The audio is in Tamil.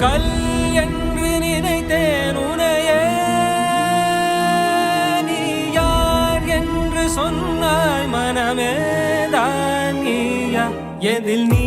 கல் என்று நினைத்தேன் உனையே, நீ யார் என்று சொன்னாய் மனமே தான் நீயா, எதில் நீ